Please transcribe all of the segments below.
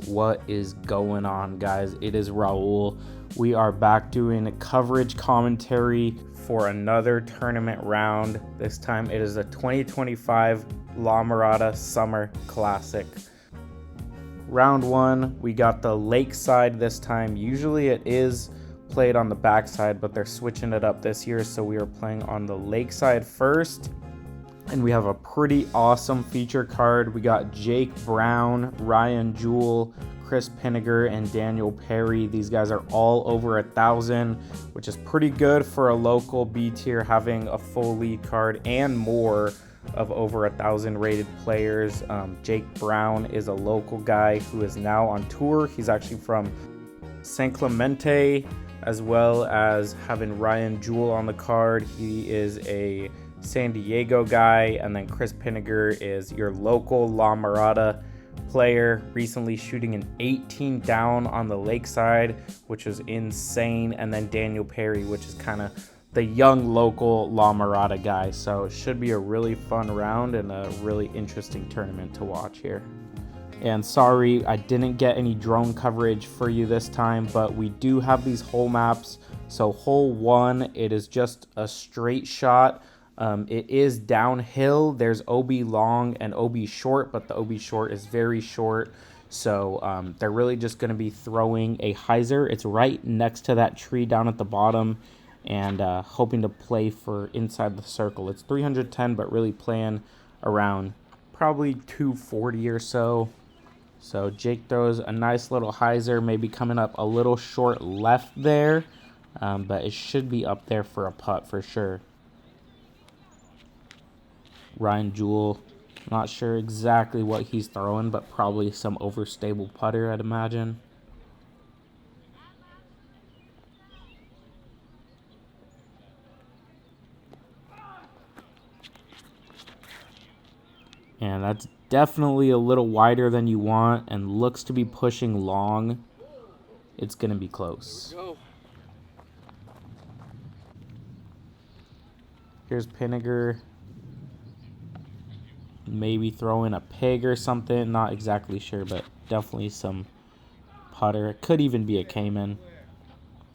What is going on, guys? It is Raul. We are back doing coverage commentary for another tournament round. This time it is the 2025 La Mirada Summer Classic. Round one, we got the Lakeside this time. Usually it is played on the backside, but they're switching it up this year, so we are playing on the Lakeside first. And we have a pretty awesome feature card. We got Jake Brown, Ryan Jewell, Chris Pinegar, and Daniel Perry. These guys are all over 1,000, which is pretty good for a local B tier, having a full lead card and more of over 1,000 rated players. Jake Brown is a local guy who is now on tour. He's actually from San Clemente, as well as having Ryan Jewell on the card. He is a San Diego guy, and then Chris Pinegar is your local La Mirada player, recently shooting an 18 down on the Lakeside, which is insane. And then Daniel Perry, which is kind of the young local La Mirada guy. So it should be a really fun round and a really interesting tournament to watch here. And sorry, I didn't get any drone coverage for you this time, but we do have these hole maps. So hole one, it is just a straight shot. It is downhill. There's OB long and OB short, but the OB short is very short. So they're really just going to be throwing a hyzer. It's right next to that tree down at the bottom, and hoping to play for inside the circle. It's 310, but really playing around probably 240 or so. So Jake throws a nice little hyzer, maybe coming up a little short left there, but it should be up there for a putt for sure. Ryan Jewell, not sure exactly what he's throwing, but probably some overstable putter, I'd imagine. And that's definitely a little wider than you want and looks to be pushing long. It's going to be close. Here's Pinegar. Maybe throwing a pig or something. Not exactly sure, but definitely some putter. It could even be a Cayman.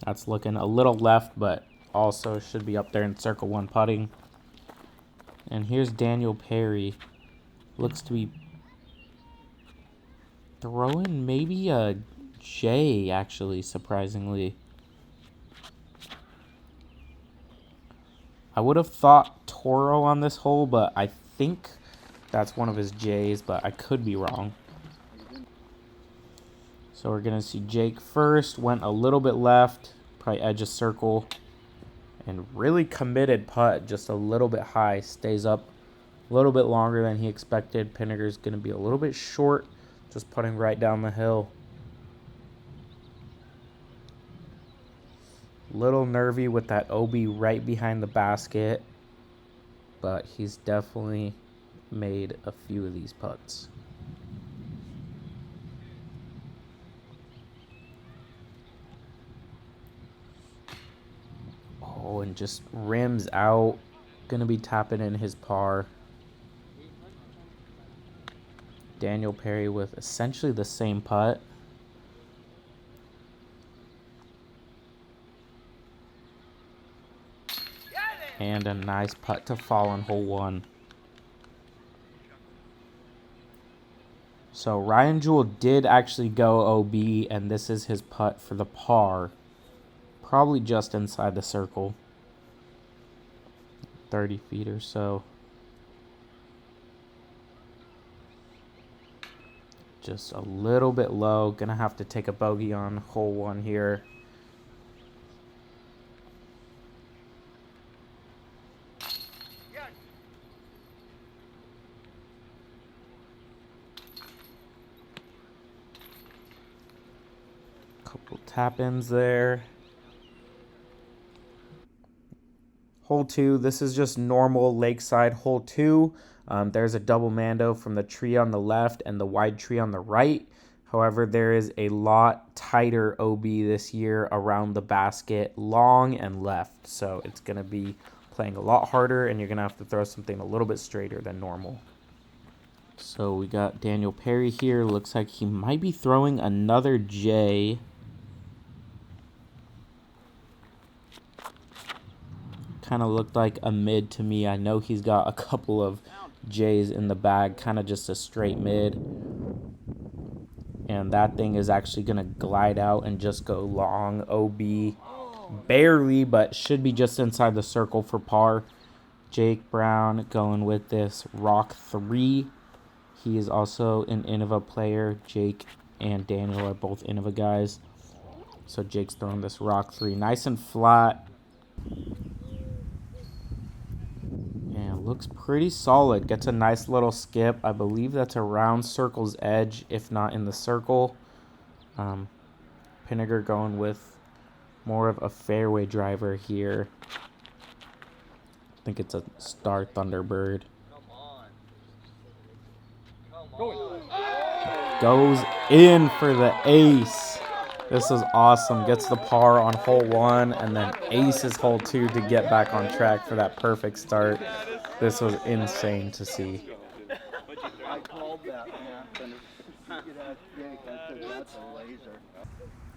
That's looking a little left, but also should be up there in circle one putting. And here's Daniel Perry. Looks to be throwing maybe a J, actually, surprisingly. I would have thought Toro on this hole, but I think that's one of his J's, but I could be wrong. So we're going to see Jake first. Went a little bit left, probably edge of circle. And really committed putt, just a little bit high. Stays up a little bit longer than he expected. Pinegar's going to be a little bit short, just putting right down the hill. Little nervy with that OB right behind the basket, but he's definitely made a few of these putts. Oh, and just rims out. Gonna be tapping in his par. Daniel Perry with essentially the same putt. And a nice putt to fall on hole one. So Ryan Jewell did actually go OB, and this is his putt for the par. Probably just inside the circle. 30 feet or so. Just a little bit low. Gonna have to take a bogey on hole one here. Couple tap-ins there. Hole two, this is just normal Lakeside hole two. There's a double mando from the tree on the left and the wide tree on the right. However, there is a lot tighter OB this year around the basket, long and left. So it's going to be playing a lot harder, and you're going to have to throw something a little bit straighter than normal. So we got Daniel Perry here. Looks like he might be throwing another J. Kind of looked like a mid to me. I know he's got a couple of J's in the bag, kind of just a straight mid. And that thing is actually going to glide out and just go long. OB barely, but should be just inside the circle for par. Jake Brown going with this Rock 3. He is also an Innova player. Jake and Daniel are both Innova guys. So Jake's throwing this Rock 3 nice and flat. And looks pretty solid. Gets a nice little skip. I believe that's around circle's edge, if not in the circle. Pinegar going with more of a fairway driver here. I think it's a Star Thunderbird. Goes in for the ace. This is awesome. Gets the par on hole 1 and then aces hole 2 to get back on track for that perfect start. This was insane to see.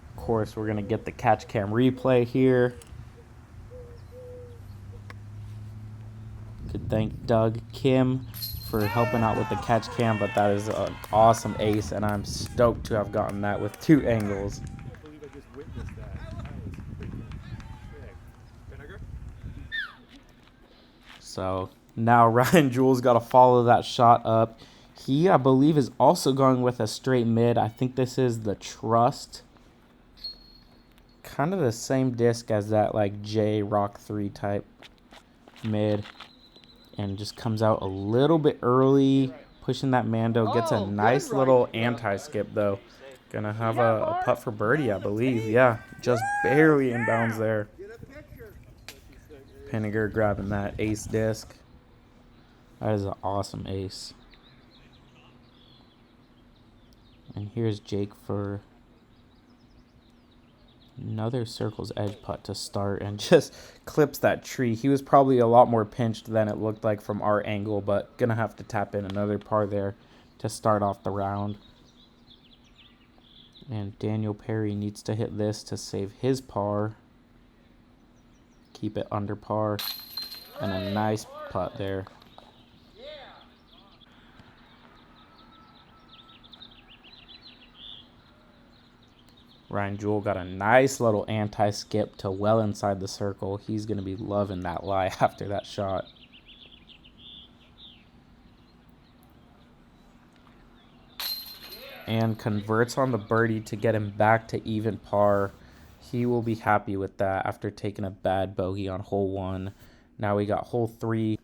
Of course, we're going to get the catch cam replay here. Could thank Doug Kim for helping out with the catch cam, but that is an awesome ace, and I'm stoked to have gotten that with 2 angles. So now Ryan Jewell's got to follow that shot up. He, I believe, is also going with a straight mid. I think this is the Trust. Kind of the same disc as that like J Rock 3 type mid. And just comes out a little bit early, pushing that Mando. Gets a nice little anti-skip, though. Gonna have a putt for birdie, I believe. Yeah, just barely inbounds there. Pinegar grabbing that ace disc. That is an awesome ace. And here's Jake for another circle's edge putt to start and just clips that tree. He was probably a lot more pinched than it looked like from our angle, but gonna have to tap in another par there to start off the round. And Daniel Perry needs to hit this to save his par. Keep it under par. And a nice putt there. Ryan Jewell got a nice little anti-skip to well inside the circle. He's going to be loving that lie after that shot. And converts on the birdie to get him back to even par. He will be happy with that after taking a bad bogey on hole 1. Now we got hole 3.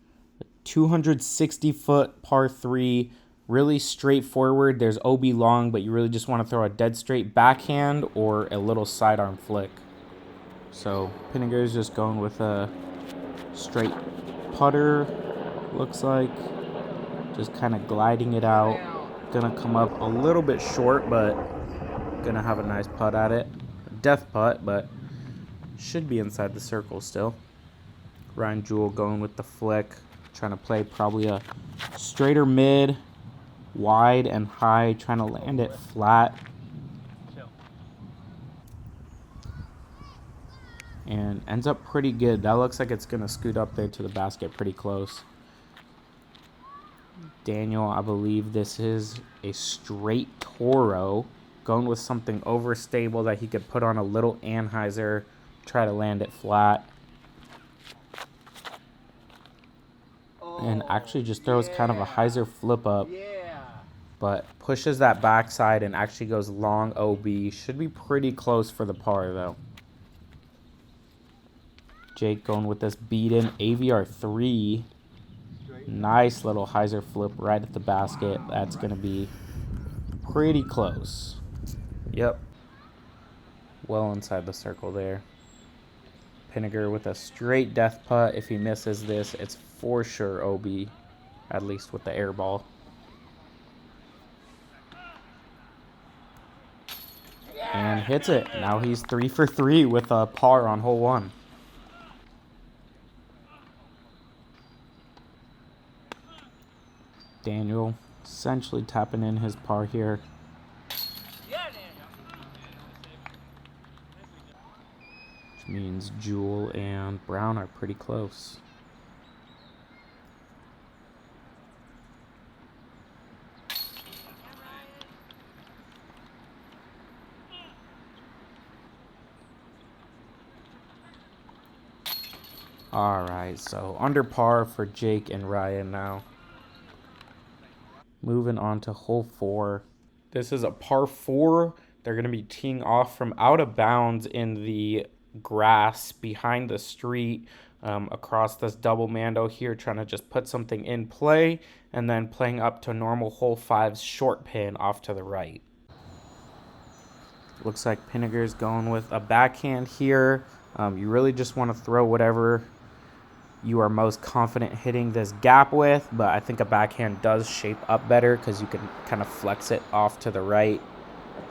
260-foot par 3. Really straightforward. There's OB long, but you really just want to throw a dead straight backhand or a little sidearm flick. So Pinegar is just going with a straight putter, looks like. Just kind of gliding it out. Gonna come up a little bit short, but gonna have a nice putt at it. Death putt, but should be inside the circle still. Ryan Jewell going with the flick. Trying to play probably a straighter mid. Wide and high, trying to land it flat. And ends up pretty good. That looks like it's going to scoot up there to the basket pretty close. Daniel, I believe this is a straight Toro. Going with something overstable that he could put on a little anhyzer. Try to land it flat. And actually just throws kind of a hyzer flip up. But pushes that backside and actually goes long OB. Should be pretty close for the par, though. Jake going with this beat-in AVR 3. Nice little hyzer flip right at the basket. That's going to be pretty close. Yep. Well inside the circle there. Pinegar with a straight death putt. If he misses this, it's for sure OB. At least with the air ball. And hits it. Now he's 3 for 3 with a par on hole 1. Daniel Essentially tapping in his par here. Which means Jewell and Brown are pretty close. Alright, so under par for Jake and Ryan now. Moving on to hole 4. This is a par 4. They're going to be teeing off from out of bounds in the grass behind the street, across this double mando here, trying to just put something in play, and then playing up to normal hole 5's short pin off to the right. Looks like Pinegar's going with a backhand here. You really just want to throw whatever you are most confident hitting this gap with, but I think a backhand does shape up better because you can kind of flex it off to the right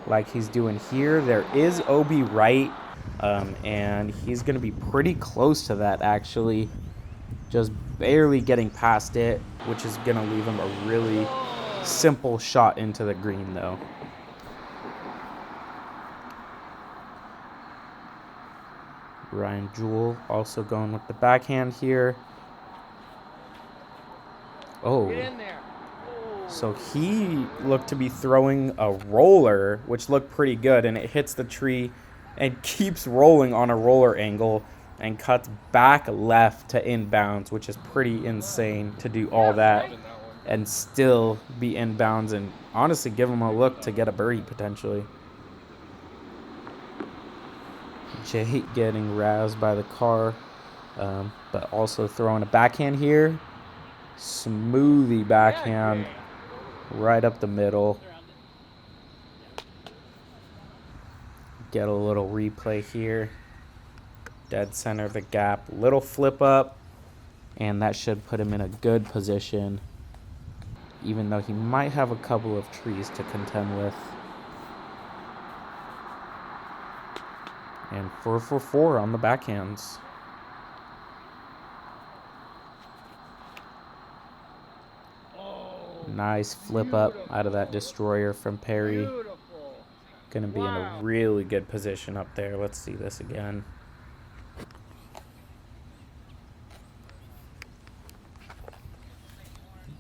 like he's doing here. There is OB right, and he's going to be pretty close to that actually, just barely getting past it, which is going to leave him a really simple shot into the green though. Ryan Jewell also going with the backhand here. Oh, so he looked to be throwing a roller, which looked pretty good, and it hits the tree and keeps rolling on a roller angle and cuts back left to inbounds, which is pretty insane to do all that and still be inbounds and honestly give him a look to get a birdie potentially. Jake getting roused by the car, but also throwing a backhand here. Smoothie backhand right up the middle. Get a little replay here. Dead center of the gap. Little flip up, and that should put him in a good position, even though he might have a couple of trees to contend with. And 4 for 4 on the backhands. Nice flip up out of that destroyer from Perry. Gonna be in a really good position up there. Let's see this again.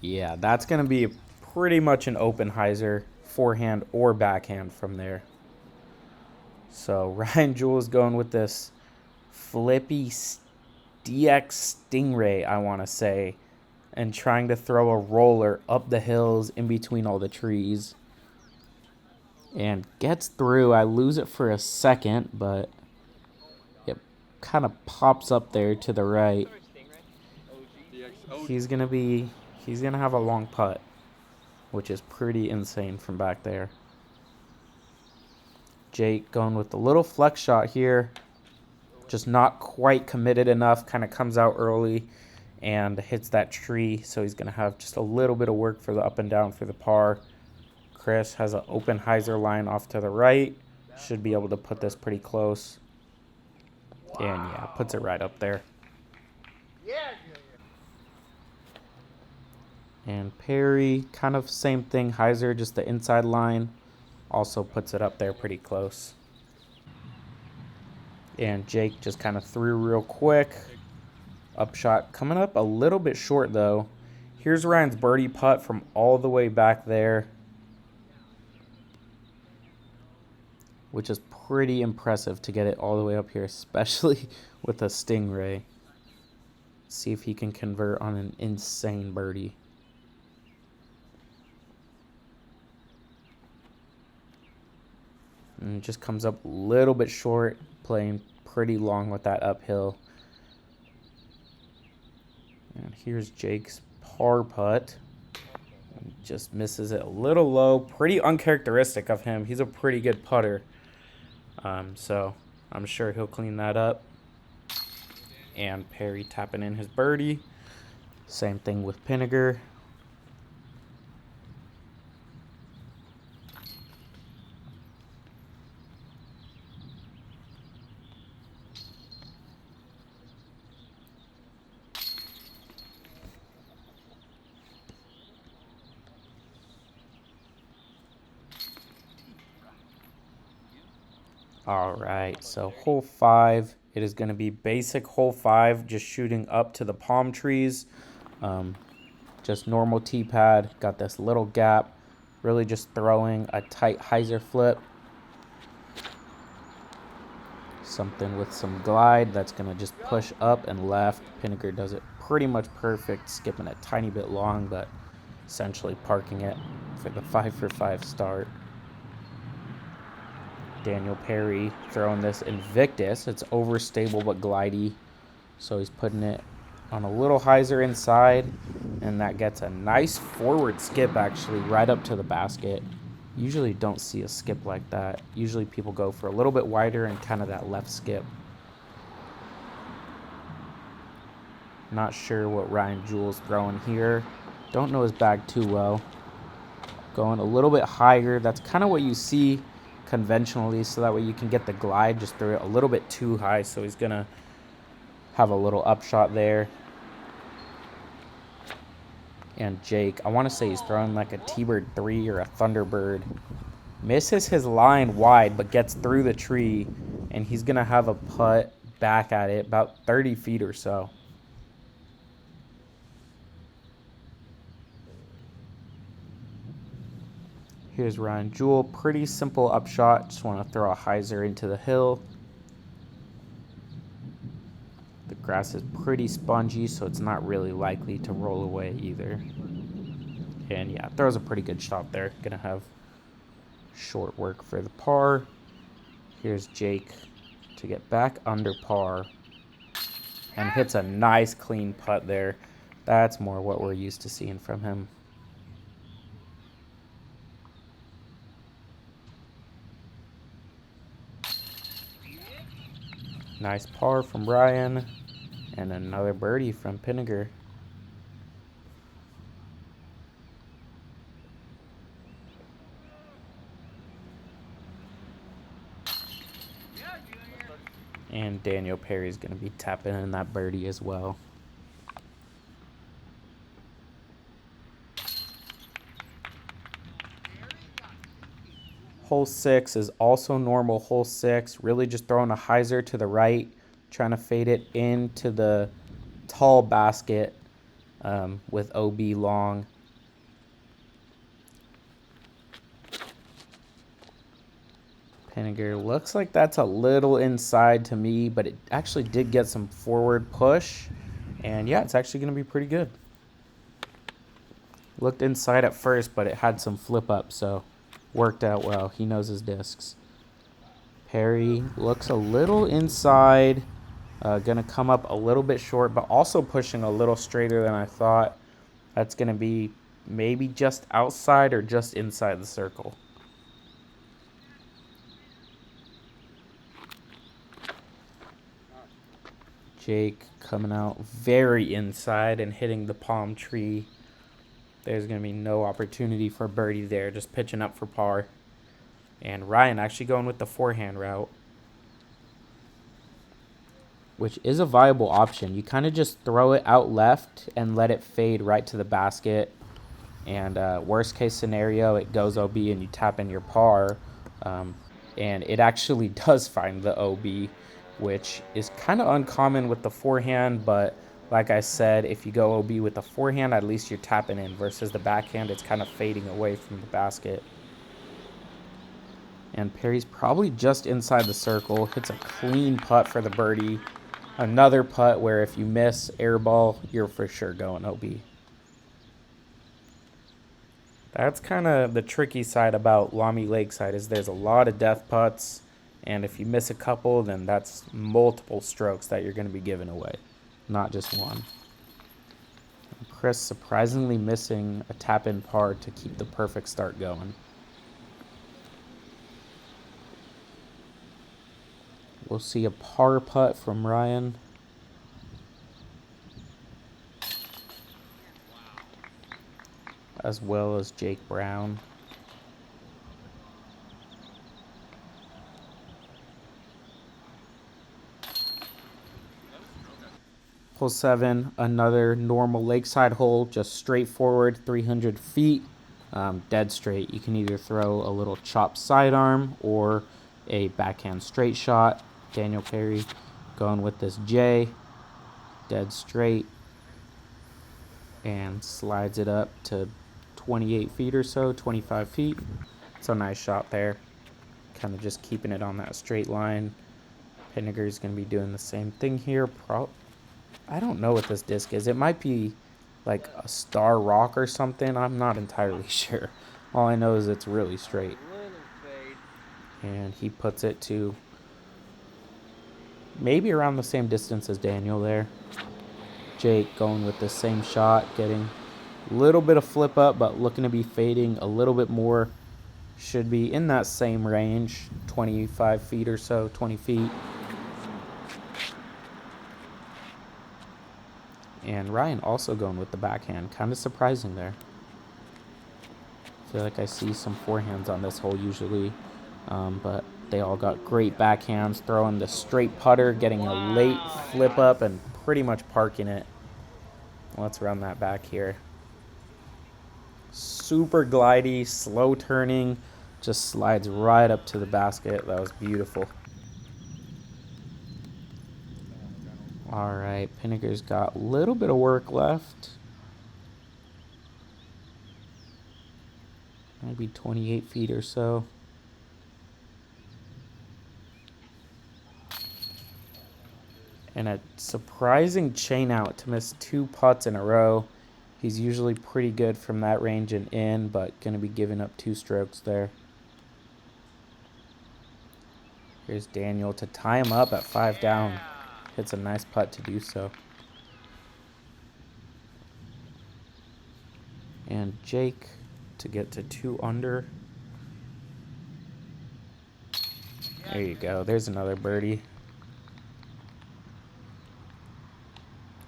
Yeah, that's gonna be pretty much an open hyzer, forehand or backhand from there. So Ryan Jewell is going with this flippy DX Stingray, I want to say, and trying to throw a roller up the hills in between all the trees. And gets through. I lose it for a second, but it kind of pops up there to the right. He's gonna have a long putt, which is pretty insane from back there. Jake going with the little flex shot here, just not quite committed enough, kind of comes out early and hits that tree, so he's going to have just a little bit of work for the up and down for the par. Chris has an open hyzer line off to the right, should be able to put this pretty close, and yeah, puts it right up there. And Perry, kind of same thing, hyzer, just the inside line. Also puts it up there pretty close. And Jake just kind of threw real quick. Upshot coming up a little bit short though. Here's Ryan's birdie putt from all the way back there, which is pretty impressive to get it all the way up here, especially with a Stingray. See if he can convert on an insane birdie. And just comes up a little bit short, playing pretty long with that uphill. And here's Jake's par putt. Just misses it a little low. Pretty uncharacteristic of him. He's a pretty good putter. So I'm sure he'll clean that up. And Perry tapping in his birdie. Same thing with Pinegar. All right, so hole 5, it is going to be basic hole 5, just shooting up to the palm trees. Just normal tee pad, got this little gap, really just throwing a tight hyzer flip. Something with some glide that's going to just push up and left. Pinegar does it pretty much perfect, skipping a tiny bit long, but essentially parking it for the 5 for 5 start. Daniel Perry throwing this Invictus. It's overstable but glidey, so he's putting it on a little hyzer inside, and that gets a nice forward skip actually right up to the basket. Usually don't see a skip like that. Usually people go for a little bit wider and kind of that left skip. Not sure what Ryan Jewell's throwing here. Don't know his bag too well. Going a little bit higher. That's kind of what you see conventionally, so that way you can get the glide. Just throw it a little bit too high, so he's gonna have a little upshot there. And Jake, I want to say he's throwing like a T-Bird 3 or a Thunderbird. Misses his line wide, but gets through the tree, and he's gonna have a putt back at it about 30 feet or so. Here's Ryan Jewell. Pretty simple upshot. Just want to throw a hyzer into the hill. The grass is pretty spongy, so it's not really likely to roll away either. And yeah, throws a pretty good shot there. Gonna have short work for the par. Here's Jake to get back under par. And hits a nice clean putt there. That's more what we're used to seeing from him. Nice par from Ryan, and another birdie from Pinegar. And Daniel Perry is going to be tapping in that birdie as well. Hole 6 is also normal hole 6, really just throwing a hyzer to the right, trying to fade it into the tall basket with OB long. Pinegar looks like that's a little inside to me, but it actually did get some forward push, and yeah, it's actually going to be pretty good. Looked inside at first, but it had some flip up, so worked out well. He knows his discs. Perry looks a little inside. Going to come up a little bit short, but also pushing a little straighter than I thought. That's going to be maybe just outside or just inside the circle. Jake coming out very inside and hitting the palm tree. There's going to be no opportunity for birdie there, just pitching up for par. And Ryan actually going with the forehand route, which is a viable option. You kind of just throw it out left and let it fade right to the basket. And worst case scenario, it goes OB and you tap in your par. And it actually does find the OB, which is kind of uncommon with the forehand, but like I said, if you go OB with the forehand, at least you're tapping in, versus the backhand, it's kind of fading away from the basket. And Perry's probably just inside the circle, hits a clean putt for the birdie. Another putt where if you miss air ball, you're for sure going OB. That's kind of the tricky side about Lamy Lakeside, is there's a lot of death putts, and if you miss a couple, then that's multiple strokes that you're going to be giving away, not just one. And Chris surprisingly missing a tap-in par to keep the perfect start going. We'll see a par putt from Ryan. As well as Jake Brown. Hole 7, another normal Lakeside hole, just straightforward, 300 feet, dead straight. You can either throw a little chop sidearm or a backhand straight shot. Daniel Perry going with this J, dead straight, and slides it up to 28 feet or so, 25 feet. It's a nice shot there. Kind of just keeping it on that straight line. Pinegar is going to be doing the same thing here. I don't know what this disc is. It might be like a star rock or something. I'm not entirely sure. All I know is it's really straight. And he puts it to maybe around the same distance as Daniel there. Jake going with the same shot, getting a little bit of flip up, but looking to be fading a little bit more. Should be in that same range, 25 feet or so, 20 feet. And Ryan also going with the backhand. Kind of surprising there. I feel like I see some forehands on this hole usually. But they all got great backhands. Throwing the straight putter, getting a late flip up, and pretty much parking it. Let's run that back here. Super glidey, slow turning. Just slides right up to the basket. That was beautiful. All right, Pinegar's got a little bit of work left. Maybe 28 feet or so. And a surprising chain out to miss 2 putts in a row. He's usually pretty good from that range and in, but going to be giving up 2 strokes there. Here's Daniel to tie him up at 5 down. Hits a nice putt to do so. And Jake to get to 2 under. There you go. There's another birdie.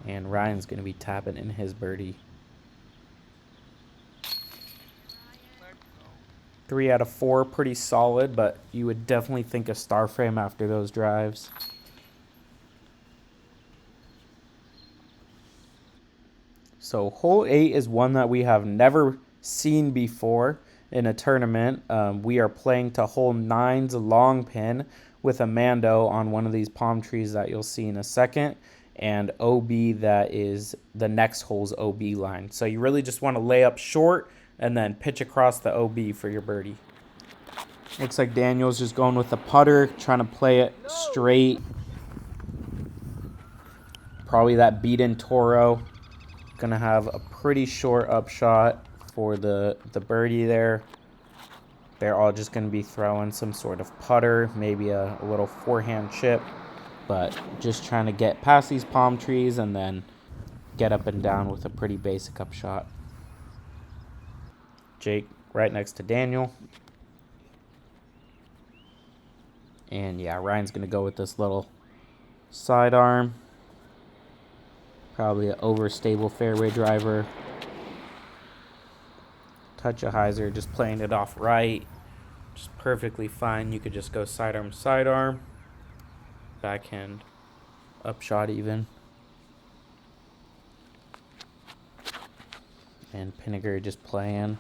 And Ryan's going to be tapping in his birdie. 3 out of 4, pretty solid, but you would definitely think a star frame after those drives. So hole 8 is one that we have never seen before in a tournament. We are playing to hole 9's long pin with a Mando on one of these palm trees that you'll see in a second, and OB that is the next hole's OB line. So you really just want to lay up short and then pitch across the OB for your birdie. Looks like Daniel's just going with the putter, trying to play it straight. Probably that beat-in Toro. Gonna have a pretty short upshot for the birdie there. They're all just gonna be throwing some sort of putter, maybe a little forehand chip, but just trying to get past these palm trees and then get up and down with a pretty basic upshot. Jake right next to Daniel. And yeah, Ryan's gonna go with this little sidearm. Probably an overstable fairway driver. Touch of hyzer, just playing it off right. Just perfectly fine. You could just go sidearm, sidearm. Backhand, upshot even. And Pinegar just playing.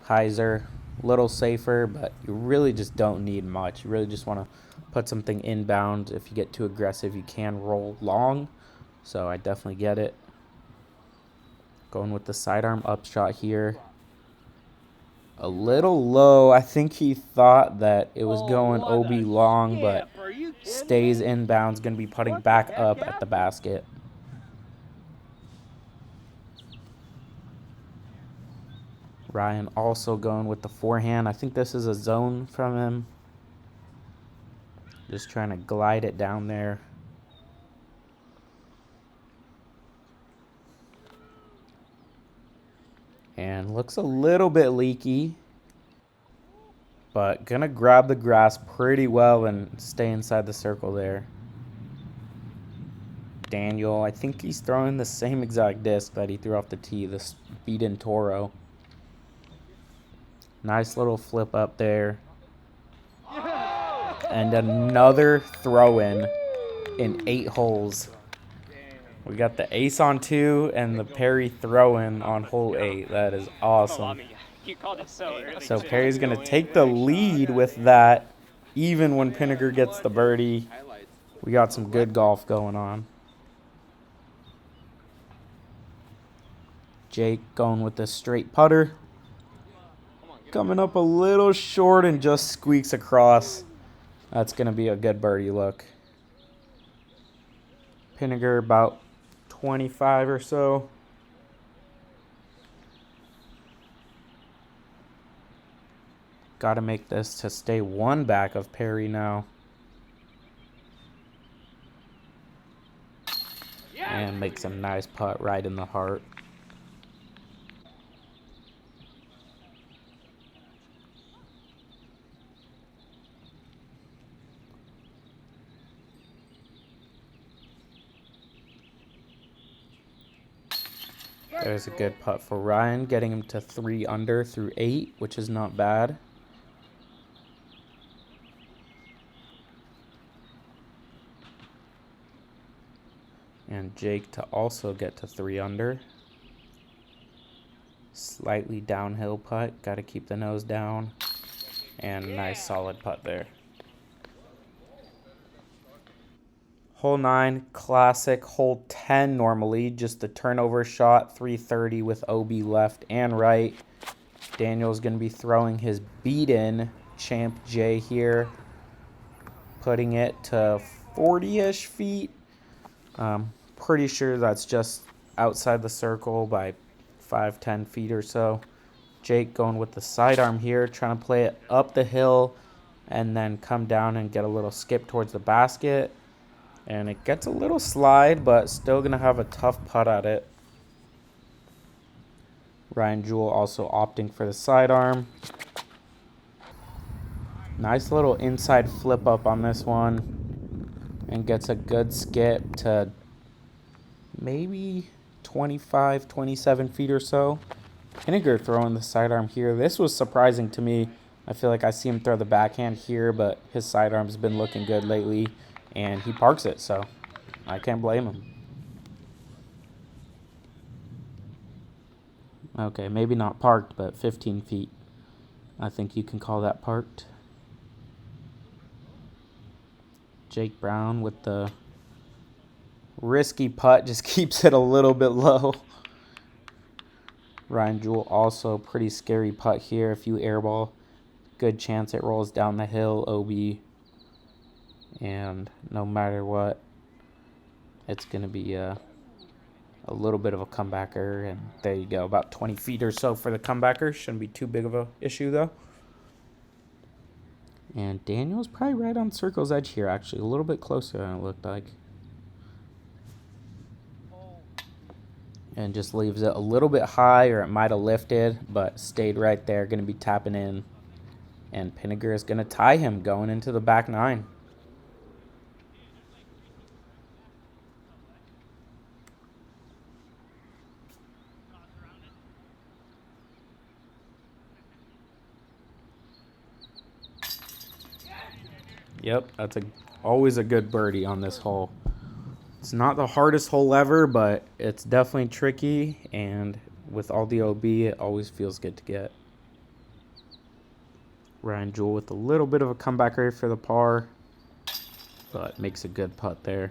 Hyzer, a little safer, but you really just don't need much. You really just want to put something inbound. If you get too aggressive, you can roll long. So I definitely get it. Going with the sidearm upshot here. A little low. I think he thought that it was going OB long, but stays inbounds. Going to be putting back up at the basket. Ryan also going with the forehand. I think this is a zone from him. Just trying to glide it down there. And looks a little bit leaky, but gonna grab the grass pretty well and stay inside the circle there. Daniel, I think he's throwing the same exact disc that he threw off the tee, this beat-in Toro. Nice little flip up there. And another throw-in in 8 holes. We got the ace on 2 and the Perry throw-in on hole 8. That is awesome. So Perry's going to take the lead with that even when Pinegar gets the birdie. We got some good golf going on. Jake going with the straight putter. Coming up a little short and just squeaks across. That's going to be a good birdie look. Pinegar about 25 or so. Got to make this to stay one back of Perry now. And make some nice putt right in the heart. There's a good putt for Ryan, getting him to 3 under through 8, which is not bad. And Jake to also get to 3 under. Slightly downhill putt, got to keep the nose down. And nice solid putt there. Hole 9, classic. Hole 10 normally, just the turnover shot, 330 with OB left and right. Daniel's going to be throwing his beat-in Champ J here, putting it to 40-ish feet. Pretty sure that's just outside the circle by 5-10 feet or so. Jake going with the sidearm here, trying to play it up the hill and then come down and get a little skip towards the basket. And it gets a little slide, but still going to have a tough putt at it. Ryan Jewell also opting for the sidearm. Nice little inside flip up on this one. And gets a good skip to maybe 25, 27 feet or so. Pinegar throwing the sidearm here. This was surprising to me. I feel like I see him throw the backhand here, but his sidearm's been looking good lately. And he parks it, so I can't blame him. Okay, maybe not parked, but 15 feet. I think you can call that parked. Jake Brown with the risky putt, just keeps it a little bit low. Ryan Jewell also pretty scary putt here. If you airball, good chance it rolls down the hill, OB. And no matter what, it's going to be a little bit of a comebacker. And there you go, about 20 feet or so for the comebacker. Shouldn't be too big of a issue, though. And Daniel's probably right on circle's edge here, actually. A little bit closer than it looked like. And just leaves it a little bit high, or it might have lifted, but stayed right there. Going to be tapping in. And Pinegar is going to tie him going into the back 9. Yep, that's always a good birdie on this hole. It's not the hardest hole ever, but it's definitely tricky, and with all the OB, it always feels good to get. Ryan Jewell with a little bit of a comeback rate for the par, but makes a good putt there.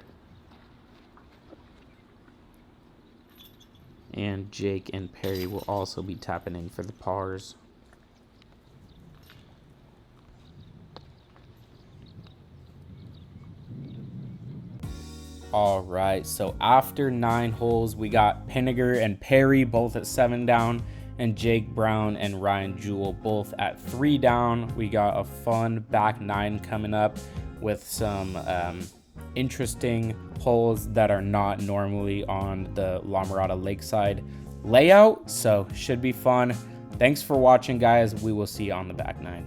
And Jake and Perry will also be tapping in for the pars. All right, so after 9 holes, we got Pinegar and Perry both at 7 down, and Jake Brown and Ryan Jewell both at 3 down. We got a fun back 9 coming up with some interesting holes that are not normally on the La Mirada Lakeside layout, so should be fun. Thanks for watching, guys. We will see you on the back 9.